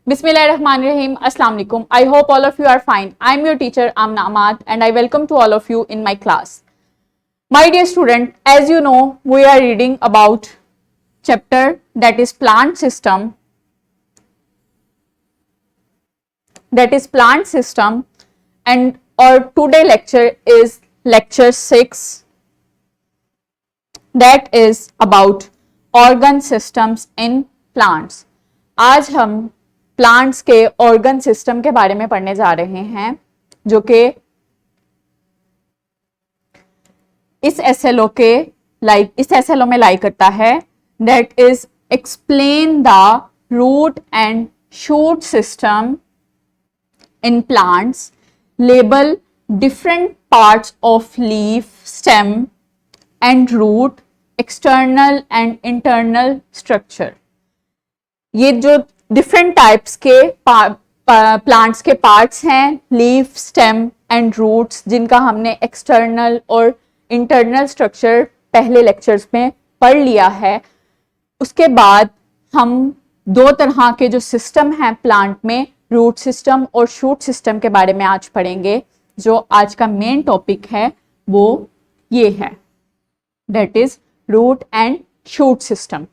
Bismillahirrahmanirrahim. Assalamu alaikum. I hope all of you are fine. I am your teacher Amna Ahmad and I welcome to all of you in my class. My dear student, as you know, we are reading about chapter that is plant system. And our today lecture is lecture 6, that is about organ systems in plants. आज हम plants के organ system के बारे में पढ़ने जा रहे हैं, जो कि इस एसएलओ में लाई करता है, that is explain the root and shoot system in plants, label different parts of leaf, stem and root, external and internal structure. ये जो डिफरेंट टाइप्स के प्लांट्स के पार्ट्स हैं, लीफ, स्टेम एंड रूट्स, जिनका हमने एक्सटर्नल और internal structure पहले lectures में पढ़ लिया है. उसके बाद हम दो तरह के जो सिस्टम हैं प्लांट में, रूट सिस्टम और शूट सिस्टम के बारे में आज पढ़ेंगे. जो आज का मेन टॉपिक है वो ये है, that is root and shoot system.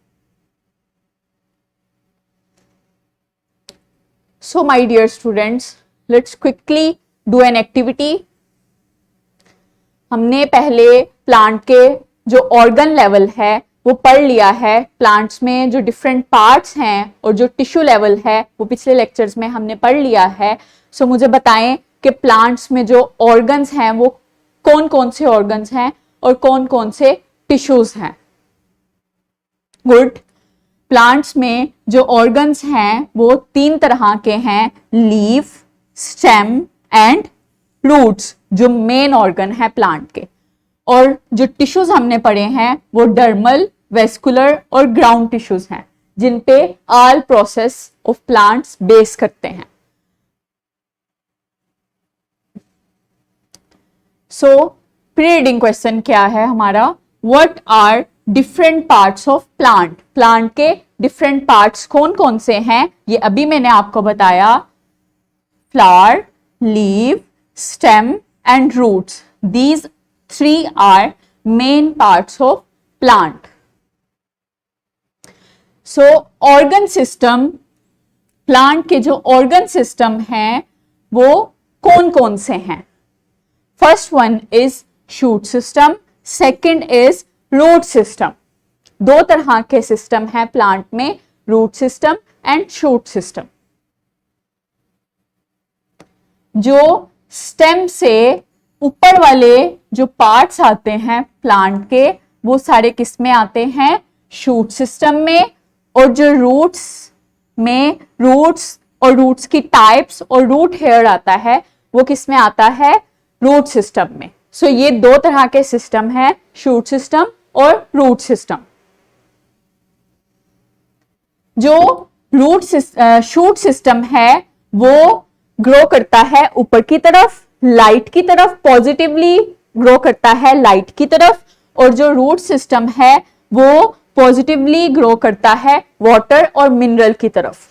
So my dear students, let's quickly do an activity. हमने पहले प्लांट के जो ऑर्गन लेवल है वो पढ़ लिया है. प्लांट्स में जो डिफरेंट पार्ट्स हैं और जो टिश्यू लेवल है वो पिछले लेक्चर्स में हमने पढ़ लिया है. सो मुझे बताएं कि प्लांट्स में जो ऑर्गन्स हैं वो कौन कौन से ऑर्गन्स हैं और कौन कौन से टिश्यूज हैं. गुड. प्लांट्स में जो ऑर्गन्स हैं वो तीन तरह के हैं, लीफ, स्टेम एंड रूट्स, जो मेन ऑर्गन है प्लांट के. और जो टिश्यूज हमने पढ़े हैं वो डर्मल, वेस्कुलर और ग्राउंड टिश्यूज हैं, जिन पे all process of plants base करते हैं. सो प्री रीडिंग क्वेश्चन क्या है हमारा, what are different parts of plant. Plant के डिफरेंट पार्ट्स कौन कौन से हैं ये अभी मैंने आपको बताया. Flower, leaf, stem and roots, these three are main parts of plant. So organ system, plant के जो ऑर्गन सिस्टम हैं वो कौन कौन से हैं. First one is shoot system, second is root system. दो तरह के सिस्टम है प्लांट में, root system and shoot system. जो स्टेम से ऊपर वाले जो पार्ट्स आते हैं प्लांट के वो सारे किस में आते हैं, शूट सिस्टम में. और जो रूट्स में, रूट्स और रूट्स की टाइप्स और रूट हेयर आता है वो किस में आता है, रूट सिस्टम में. सो ये दो तरह के सिस्टम है, शूट सिस्टम और रूट सिस्टम. जो शूट सिस्टम है वो ग्रो करता है ऊपर की तरफ, लाइट की तरफ, पॉजिटिवली ग्रो करता है लाइट की तरफ. और जो रूट सिस्टम है वो पॉजिटिवली ग्रो करता है वाटर और मिनरल की तरफ.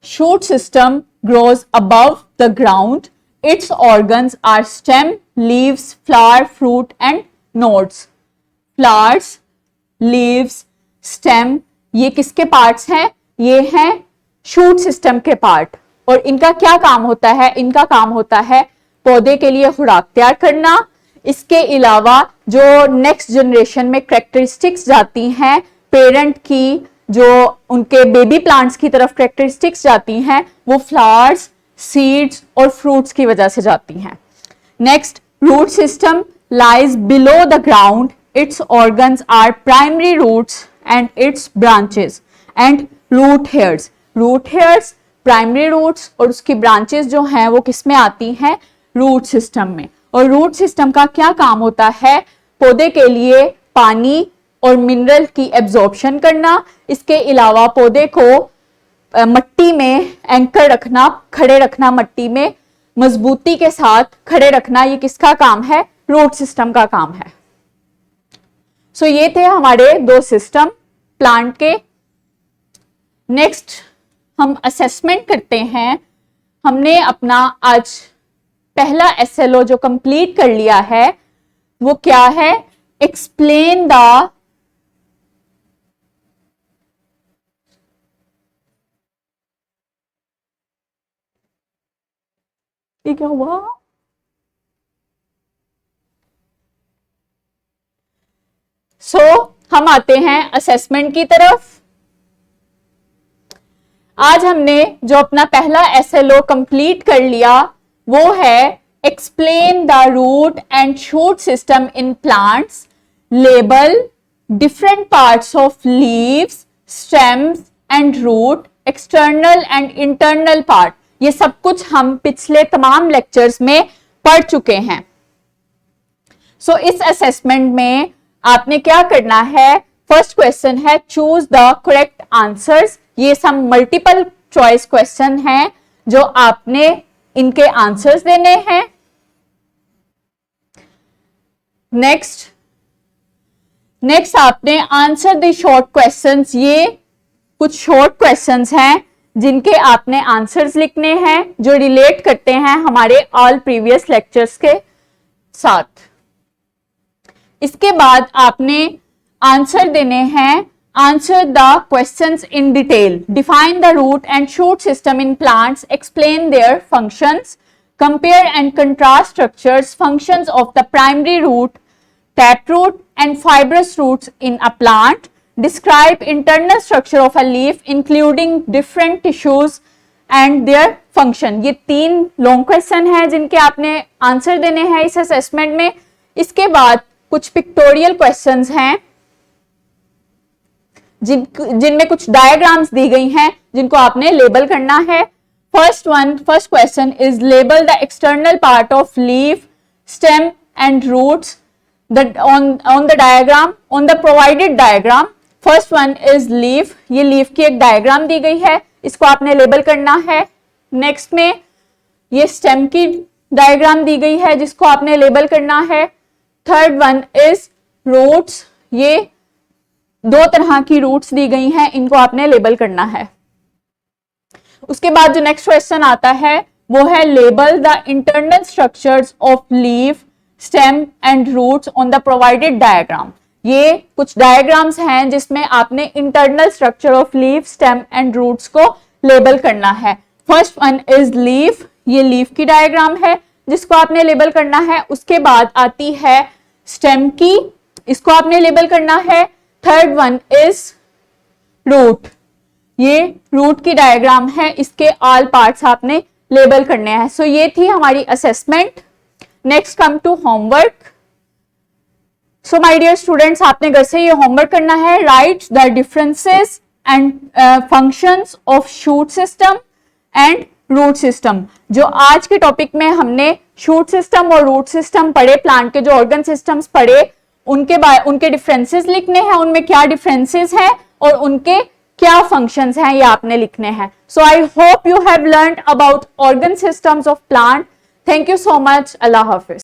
Shoot system grows above the ground. Its organs are stem, leaves, flower, fruit and nodes. Flowers, leaves, stem, ये किसके पार्ट्स हैं, ये हैं शूट सिस्टम के पार्ट. और इनका क्या काम होता है, इनका काम होता है पौधे के लिए खुराक तैयार करना. इसके अलावा जो नेक्स्ट जनरेशन में कैरेक्टरिस्टिक्स जाती हैं पेरेंट की, जो उनके बेबी प्लांट्स की तरफ कैरेक्टरिस्टिक्स जाती हैं वो फ्लावर्स, सीड्स और फ्रूट्स की वजह से जाती हैं. Next, root system lies below the ground. Its organs are primary roots and its branches and root hairs. Root hairs, primary roots और उसकी ब्रांचेस जो हैं वो किस में आती हैं, रूट सिस्टम में. और रूट सिस्टम का क्या काम होता है, पौधे के लिए पानी और मिनरल की एब्जॉर्प्शन करना. इसके अलावा पौधे को मट्टी में एंकर रखना, खड़े रखना, मट्टी में मजबूती के साथ खड़े रखना, ये किसका काम है, रूट सिस्टम का काम है. सो ये थे हमारे दो सिस्टम प्लांट के. नेक्स्ट हम असेसमेंट करते हैं। हमने अपना आज पहला SLO जो कंप्लीट कर लिया है वो क्या है, एक्सप्लेन द क्या हुआ, हम आते हैं असेसमेंट की तरफ। आज हमने जो अपना पहला SLO कंप्लीट कर लिया वो है explain the root and shoot system in plants, label different parts of leaves, stems and root, external and internal part. ये सब कुछ हम पिछले तमाम लेक्चर्स में पढ़ चुके हैं। इस असेसमेंट में आपने क्या करना है, फर्स्ट क्वेश्चन है चूज द करेक्ट आंसर्स। ये सब मल्टीपल चॉइस क्वेश्चन हैं जो आपने इनके आंसर्स देने हैं। नेक्स्ट आपने आंसर द शॉर्ट क्वेश्चंस। ये कुछ शॉर्ट क्वेश्चंस हैं जिनके आपने आंसर्स लिखने हैं जो रिलेट करते हैं हमारे ऑल प्रीवियस लेक्चर्स के साथ। इसके बाद आपने आंसर देने हैं, answer the questions in detail, define the root and shoot system in plants, explain their functions, compare and contrast structures, functions of the primary root, taproot and fibrous roots in a plant, describe internal structure of a leaf including different tissues and their function। ये 3 long question हैं जिनके आपने answer देने हैं इस assessment में। इसके बाद कुछ पिक्टोरियल क्वेश्चंस हैं जिनमें कुछ डायग्राम्स दी गई हैं जिनको आपने लेबल करना है। First question is label the external part of leaf, stem and roots on the diagram, on the provided diagram। First one is leaf, ये लीफ की एक डायग्राम दी गई है, इसको आपने लेबल करना है। नेक्स्ट में ये स्टेम की डायग्राम दी गई है जिसको आपने लेबल करना है। थर्ड वन इज रूट्स, ये 2 तरह की रूट्स दी गई हैं, इनको आपने लेबल करना है। उसके बाद जो नेक्स्ट क्वेश्चन आता है वो है label the internal structures of leaf, stem and roots on the provided diagram. ये कुछ डायग्राम्स हैं जिसमें आपने internal structure of leaf, stem and roots को लेबल करना है। फर्स्ट वन इज लीफ, ये लीफ की डायग्राम है जिसको आपने लेबल करना है। उसके बाद आती है स्टेम की, इसको आपने लेबल करना है। थर्ड वन इज रूट, ये रूट की डायग्राम है, इसके ऑल पार्ट्स आपने लेबल करने हैं। सो ये थी हमारी assessment. Next come to homework. So my dear students, आपने घर से ये होमवर्क करना है। Write the differences and functions of shoot system and root system. जो आज के टॉपिक में हमने शूट सिस्टम और रूट सिस्टम पढ़े, प्लांट के जो ऑर्गन सिस्टम्स पढ़े, उनके डिफरेंसेस लिखने हैं, उनमें क्या डिफरेंसेस हैं और उनके क्या फंक्शंस हैं, ये आपने लिखने हैं। So I hope you have learned about organ systems of plant. Thank you so much. Allah Hafiz.